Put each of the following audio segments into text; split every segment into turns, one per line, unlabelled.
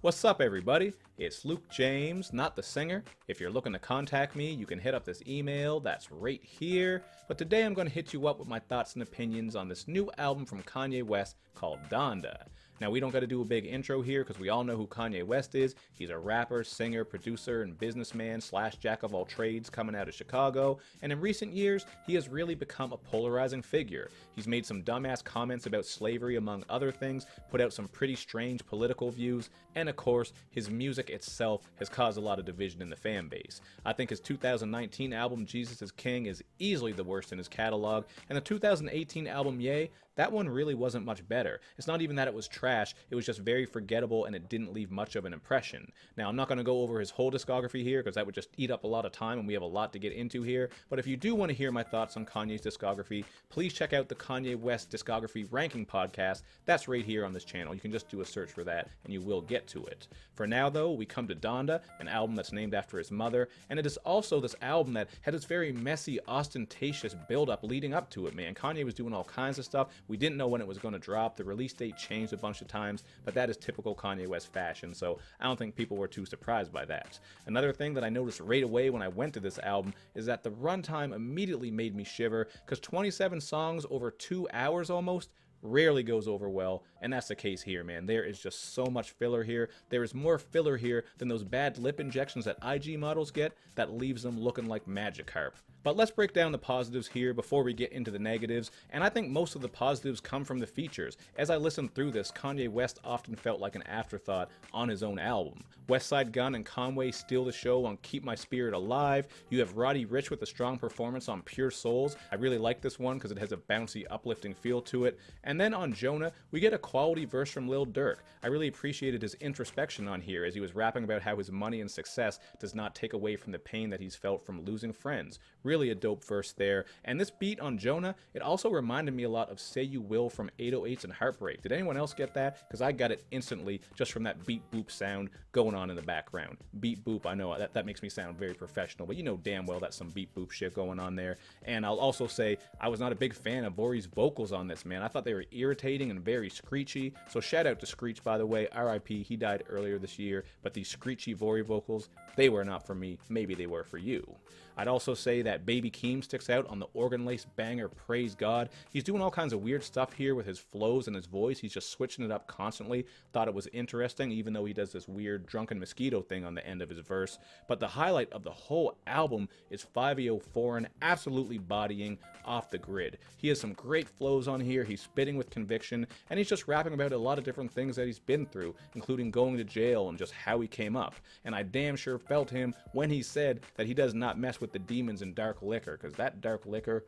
What's up, everybody? It's Luke James, not the singer. If you're looking to contact me, you can hit up this email that's right here. But today I'm going to hit you up with my thoughts and opinions on this new album from Kanye West called Donda. Now, we don't got to do a big intro here because we all know who Kanye West is. He's a rapper, singer, producer, and businessman / jack of all trades coming out of Chicago. And in recent years, he has really become a polarizing figure. He's made some dumbass comments about slavery, among other things, put out some pretty strange political views, and of course, his music itself has caused a lot of division in the fan base. I think his 2019 album, Jesus is King, is easily the worst in his catalog, and the 2018 album, Ye, that one really wasn't much better. It's not even that it was trash, it was just very forgettable and it didn't leave much of an impression. Now, I'm not going to go over his whole discography here because that would just eat up a lot of time and we have a lot to get into here, but if you do want to hear my thoughts on Kanye's discography, please check out the Kanye West Discography Ranking Podcast. That's right here on this channel. You can just do a search for that and you will get to it. For now, though, we come to Donda, an album that's named after his mother, and it is also this album that had this very messy, ostentatious build-up leading up to it, man. Kanye was doing all kinds of stuff. We didn't know when it was going to drop. The release date changed a bunch of times, but that is typical Kanye West fashion, so I don't think people were too surprised by that. Another thing that I noticed right away when I went to this album is that the runtime immediately made me shiver, because 27 songs over 2 hours almost rarely goes over well, and that's the case here, man. There is just so much filler here. There is more filler here than those bad lip injections that IG models get that leaves them looking like Magikarp. But let's break down the positives here before we get into the negatives, and I think most of the positives come from the features. As I listened through this, Kanye West often felt like an afterthought on his own album. Westside Gunn and Conway steal the show on Keep My Spirit Alive. You have Roddy Ricch with a strong performance on Pure Souls. I really like this one because it has a bouncy, uplifting feel to it. And then on Juna, we get a quality verse from Lil Durk. I really appreciated his introspection on here as he was rapping about how his money and success does not take away from the pain that he's felt from losing friends. Really a dope verse there. And this beat on Juna, it also reminded me a lot of Say You Will from 808s and Heartbreak. Did anyone else get that? Because I got it instantly just from that beat boop sound going on in the background. Beat boop, I know that makes me sound very professional, but you know damn well that's some beat boop shit going on there. And I'll also say I was not a big fan of Vori's vocals on this, man. I thought they were irritating and very screechy. So shout out to Screech, by the way. R.I.P. He died earlier this year, but these screechy Vori vocals, they were not for me. Maybe they were for you. I'd also say that Baby Keem sticks out on the organ-laced banger Praise God. He's doing all kinds of weird stuff here with his flows and his voice. He's just switching it up constantly. Thought it was interesting, even though he does this weird drunken mosquito thing on the end of his verse. But the highlight of the whole album is 5EO Foreign absolutely bodying Off the Grid. He has some great flows on here. He's spitting with conviction, and he's just rapping about a lot of different things that he's been through, including going to jail and just how he came up. And I damn sure felt him when he said that he does not mess with the demons in dark liquor, because that dark liquor,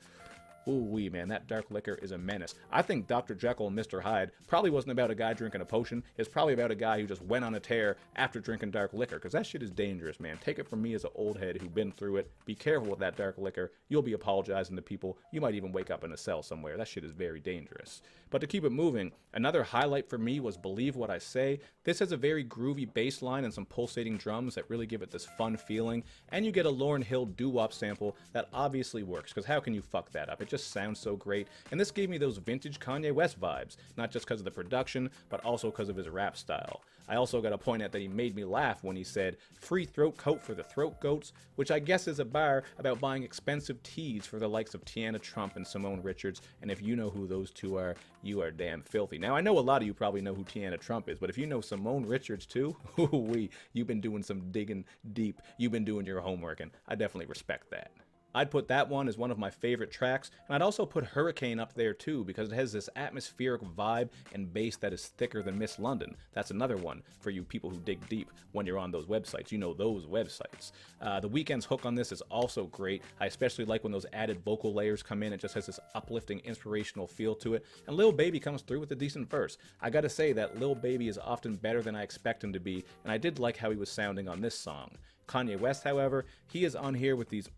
ooh-wee, man, that dark liquor is a menace. I think Dr. Jekyll and Mr. Hyde probably wasn't about a guy drinking a potion. It's probably about a guy who just went on a tear after drinking dark liquor, because that shit is dangerous, man. Take it from me as an old head who's been through it. Be careful with that dark liquor. You'll be apologizing to people. You might even wake up in a cell somewhere. That shit is very dangerous. But to keep it moving, another highlight for me was Believe What I Say. This has a very groovy bass line and some pulsating drums that really give it this fun feeling, and you get a Lauryn Hill doo-wop sample that obviously works, because how can you fuck that up? It just sounds so great, and this gave me those vintage Kanye West vibes, not just because of the production, but also because of his rap style. I also got to point out that he made me laugh when he said, "Free throat coat for the throat goats," which I guess is a bar about buying expensive teas for the likes of Tiana Trump and Simone Richards, and if you know who those two are, you are damn filthy. Now, I know a lot of you probably know who Tiana Trump is, but if you know Simone Richards too, you've been doing some digging deep, you've been doing your homework, and I definitely respect that. I'd put that one as one of my favorite tracks, and I'd also put Hurricane up there too, because it has this atmospheric vibe and bass that is thicker than Miss London. That's another one for you people who dig deep when you're on those websites. You know those websites. The Weeknd's hook on this is also great. I especially like when those added vocal layers come in. It just has this uplifting, inspirational feel to it. And Lil Baby comes through with a decent verse. I gotta say that Lil Baby is often better than I expect him to be, and I did like how he was sounding on this song. Kanye West, however, he is on here with these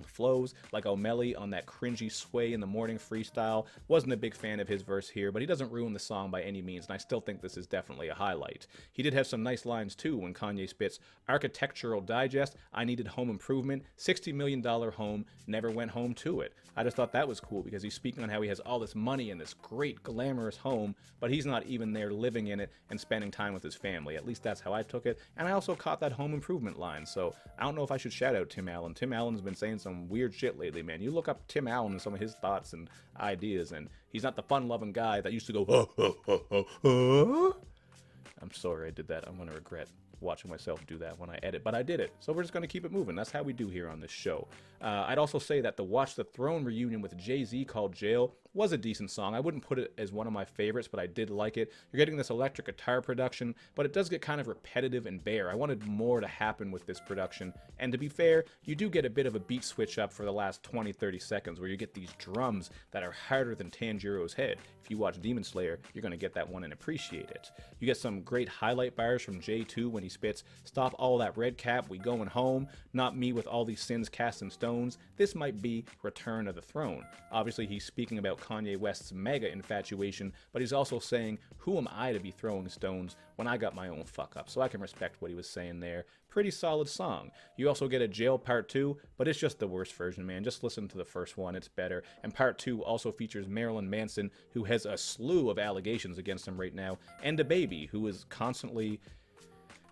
flows like O'Malley on that cringy Sway in the Morning freestyle. Wasn't a big fan of his verse here, but he doesn't ruin the song by any means, and I still think this is definitely a highlight. He did have some nice lines too when Kanye spits, "Architectural Digest, I needed home improvement, $60 million home, never went home to it." I just thought that was cool because he's speaking on how he has all this money in this great glamorous home, but he's not even there living in it and spending time with his family. At least that's how I took it, and I also caught that home improvement line, so I don't know if I should shout out Tim Allen. Tim Allen's been saying some weird shit lately, man. You look up Tim Allen and some of his thoughts and ideas, and he's not the fun-loving guy that used to go, I'm sorry I did that. I'm going to regret watching myself do that when I edit, but I did it, so we're just going to keep it moving. That's how we do here on this show. I'd also say that the Watch the Throne reunion with Jay-Z called Jail was a decent song. I wouldn't put it as one of my favorites, but I did like it. You're getting this electric guitar production, but it does get kind of repetitive and bare. I wanted more to happen with this production, and to be fair, you do get a bit of a beat switch up for the last 20-30 seconds where you get these drums that are harder than Tanjiro's head. If you watch Demon Slayer, you're going to get that one and appreciate it. You get some great highlight bars from J2 when he spits, "Stop all that red cap, we going home, not me with all these sins cast in stones, this might be Return of the Throne." Obviously, he's speaking about Kanye West's mega infatuation, but he's also saying, who am I to be throwing stones when I got my own fuck up? So I can respect what he was saying there. Pretty solid song. You also get a Jail Part 2, but it's just the worst version, man. Just listen to the first one, it's better. And Part 2 also features Marilyn Manson, who has a slew of allegations against him right now, and DaBaby, who is constantly...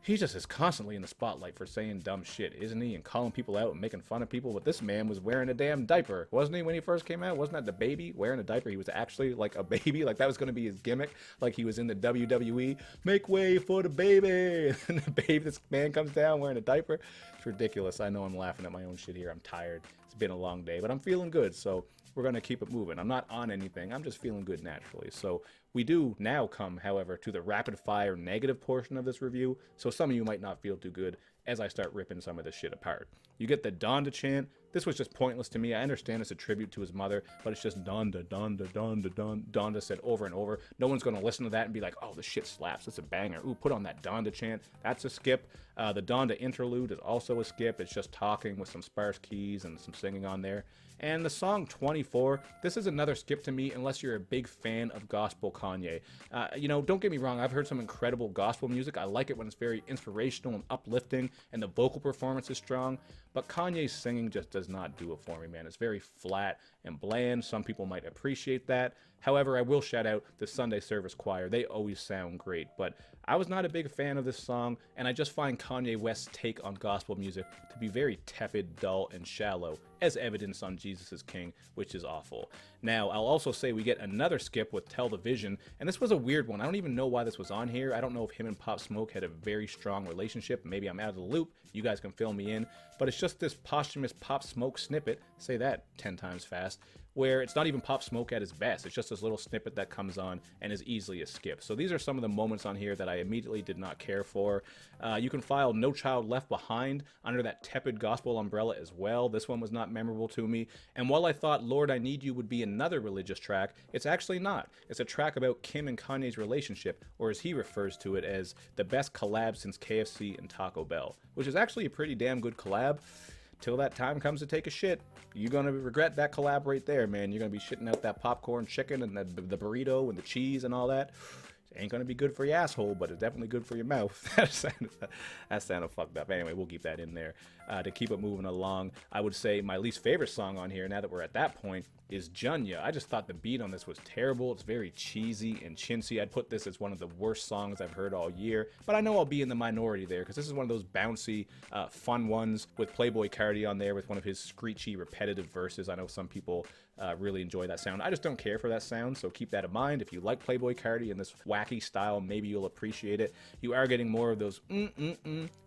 He just is constantly in the spotlight for saying dumb shit, isn't he? And calling people out and making fun of people. But this man was wearing a damn diaper, wasn't he, when he first came out? Wasn't that the baby wearing a diaper? He was actually like a baby. Like that was going to be his gimmick. Like he was in the WWE. Make way for the baby. And the baby, this man comes down wearing a diaper. It's ridiculous. I know I'm laughing at my own shit here. I'm tired. It's been a long day, but I'm feeling good. So we're going to keep it moving. I'm not on anything. I'm just feeling good naturally. So we do now come, however, to the rapid fire negative portion of this review. So some of you might not feel too good as I start ripping some of this shit apart. You get the Donda chant. This was just pointless to me. I understand it's a tribute to his mother, but it's just Donda, Donda, Donda, Donda, Donda said over and over. No one's going to listen to that and be like, oh, the shit slaps. It's a banger. Ooh, put on that Donda chant. That's a skip. The Donda interlude is also a skip. It's just talking with some sparse keys and some singing on there. And the song 24, this is another skip to me unless you're a big fan of gospel Kanye. You know, don't get me wrong, I've heard some incredible gospel music. I like it when it's very inspirational and uplifting and the vocal performance is strong, but Kanye's singing just does not do it for me, man. It's very flat and bland. Some people might appreciate that. However, I will shout out the Sunday Service Choir. They always sound great, but I was not a big fan of this song, and I just find Kanye West's take on gospel music to be very tepid, dull, and shallow, as evidenced on Jesus is King, which is awful. Now, I'll also say we get another skip with Tell the Vision, and this was a weird one. I don't even know why this was on here. I don't know if him and Pop Smoke had a very strong relationship. Maybe I'm out of the loop. You guys can fill me in. But it's just this posthumous Pop Smoke snippet, say that 10 times fast, where it's not even Pop Smoke at his best. It's just this little snippet that comes on and is easily a skip. So these are some of the moments on here that I immediately did not care for. You can file No Child Left Behind under that tepid gospel umbrella as well. This one was not memorable to me. And while I thought Lord I Need You would be another religious track, it's actually not. It's a track about Kim and Kanye's relationship, or as he refers to it as the best collab since KFC and Taco Bell, which is actually a pretty damn good collab. Till that time comes to take a shit, you're going to regret that collab right there, man. You're going to be shitting out that popcorn chicken and the burrito and the cheese and all that. It ain't going to be good for your asshole, but it's definitely good for your mouth. That sounded fucked up. Anyway, we'll keep that in there. To keep it moving along, I would say my least favorite song on here, now that we're at that point, is Junya. I just thought the beat on this was terrible. It's very cheesy and chintzy. I'd put this as one of the worst songs I've heard all year, but I know I'll be in the minority there because this is one of those bouncy, fun ones with Playboi Carti on there with one of his screechy, repetitive verses. I know some people really enjoy that sound. I just don't care for that sound, so keep that in mind. If you like Playboi Carti in this wacky style, maybe you'll appreciate it. You are getting more of those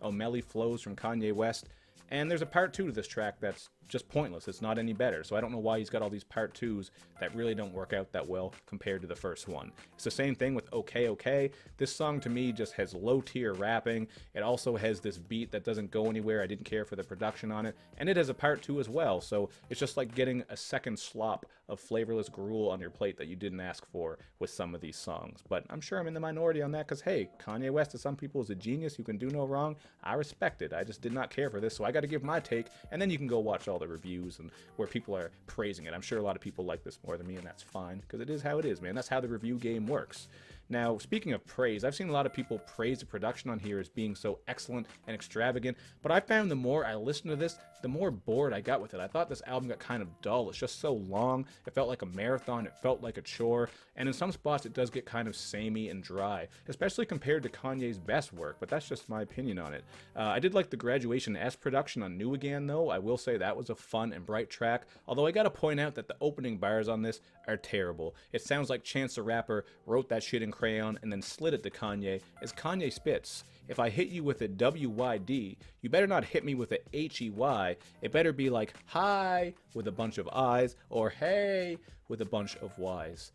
O'Malley flows from Kanye West. And there's a part 2 to this track that's just pointless. It's not any better. So I don't know why he's got all these part twos that really don't work out that well compared to the first one. It's the same thing with Okay Okay. This song to me just has low tier rapping. It also has this beat that doesn't go anywhere. I didn't care for the production on it. And it has a part two as well. So it's just like getting a second slop of flavorless gruel on your plate that you didn't ask for with some of these songs. But I'm sure I'm in the minority on that because, hey, Kanye West to some people is a genius who can do no wrong. I respect it. I just did not care for this, so I got to give my take, and then you can go watch all the reviews and where people are praising it. I'm sure a lot of people like this more than me, and that's fine because it is how it is, man. That's how the review game works. Now, speaking of praise, I've seen a lot of people praise the production on here as being so excellent and extravagant, but I found the more I listened to this, the more bored I got with it. I thought this album got kind of dull. It's just so long. It felt like a marathon. It felt like a chore. And in some spots, it does get kind of samey and dry, especially compared to Kanye's best work, but that's just my opinion on it. I did like the Graduation S production on New Again, though. I will say that was a fun and bright track, although I gotta point out that the opening bars on this are terrible. It sounds like Chance the Rapper wrote that shit in crayon and then slid it to Kanye as Kanye spits. If I hit you with a WYD, you better not hit me with a HEY. It better be like hi with a bunch of I's or hey with a bunch of Y's.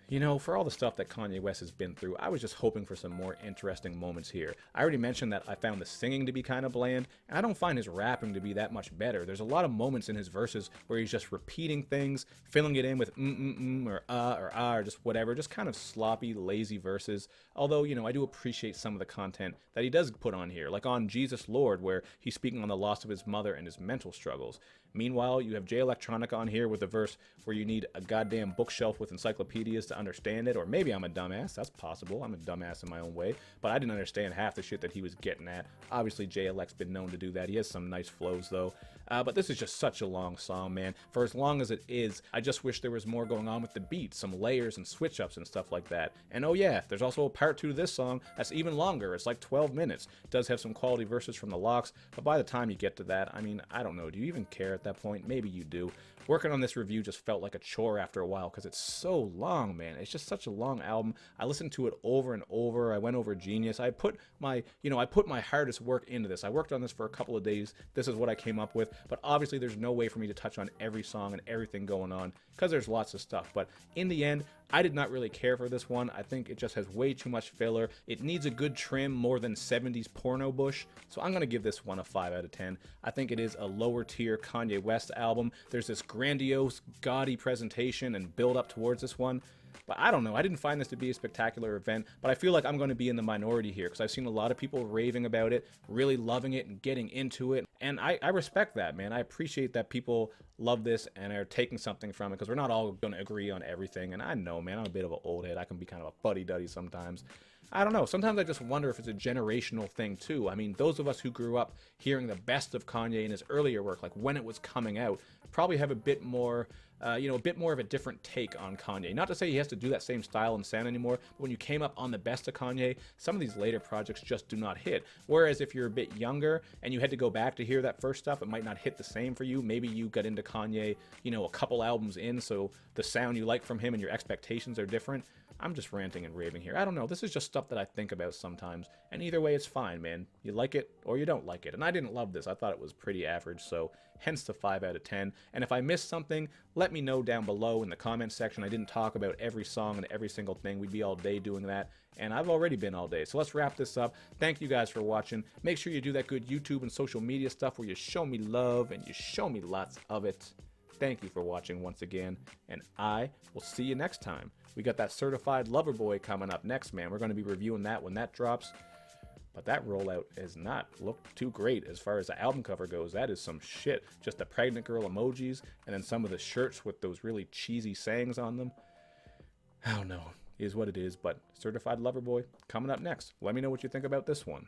You know, for all the stuff that Kanye West has been through, I was just hoping for some more interesting moments here. I already mentioned that I found the singing to be kind of bland, and I don't find his rapping to be that much better. There's a lot of moments in his verses where he's just repeating things, filling it in with or ah or just whatever, just kind of sloppy, lazy verses. Although, you know, I do appreciate some of the content that he does put on here, like on Jesus Lord, where he's speaking on the loss of his mother and his mental struggles. Meanwhile, you have Jay Electronica on here with a verse where you need a goddamn bookshelf with encyclopedias to understand it, or maybe I'm a dumbass. That's possible. I'm a dumbass in my own way, but I didn't understand half the shit that he was getting at. Obviously, Jay Elec's been known to do that. He has some nice flows, though. But this is just such a long song, man. For as long as it is, I just wish there was more going on with the beat, some layers and switch-ups and stuff like that. And oh yeah, there's also a part 2 to this song that's even longer. It's like 12 minutes. It does have some quality verses from the Locks, but by the time you get to that, I mean, I don't know. Do you even care at that point? Maybe you do. Working on this review just felt like a chore after a while because it's so long, man. It's just such a long album. I listened to it over and over. I went over Genius. I put my hardest work into this. I worked on this for a couple of days. This is what I came up with, but obviously there's no way for me to touch on every song and everything going on because there's lots of stuff. But in the end, I did not really care for this one. I think it just has way too much filler. It needs a good trim more than 70s porno bush. So I'm going to give this one a 5 out of 10. I think it is a lower tier Kanye West album. There's this grandiose, gaudy presentation and build up towards this one. But I don't know. I didn't find this to be a spectacular event, but I feel like I'm going to be in the minority here because I've seen a lot of people raving about it, really loving it and getting into it. And I respect that, man. I appreciate that people love this and are taking something from it because we're not all going to agree on everything. And I know, man, I'm a bit of an old head. I can be kind of a fuddy-duddy sometimes. I don't know. Sometimes I just wonder if it's a generational thing, too. I mean, those of us who grew up hearing the best of Kanye in his earlier work, like when it was coming out, probably have a bit more, a bit more of a different take on Kanye. Not to say he has to do that same style and sound anymore, but when you came up on the best of Kanye, some of these later projects just do not hit. Whereas if you're a bit younger and you had to go back to hear that first stuff, it might not hit the same for you. Maybe you got into Kanye, a couple albums in, so the sound you like from him and your expectations are different. I'm just ranting and raving here. I don't know. This is just stuff that I think about sometimes. And either way, it's fine, man. You like it or you don't like it. And I didn't love this. I thought it was pretty average, so hence the 5 out of 10. And if I missed something, let me know down below in the comments section. I didn't talk about every song and every single thing. We'd be all day doing that. And I've already been all day. So let's wrap this up. Thank you guys for watching. Make sure you do that good YouTube and social media stuff where you show me love and you show me lots of it. Thank you for watching once again, and I will see you next time. We got that Certified Lover Boy coming up next, man. We're going to be reviewing that when that drops. But that rollout has not looked too great as far as the album cover goes. That is some shit. Just the pregnant girl emojis, and then some of the shirts with those really cheesy sayings on them. I don't know. It is what it is, but Certified Lover Boy coming up next. Let me know what you think about this one.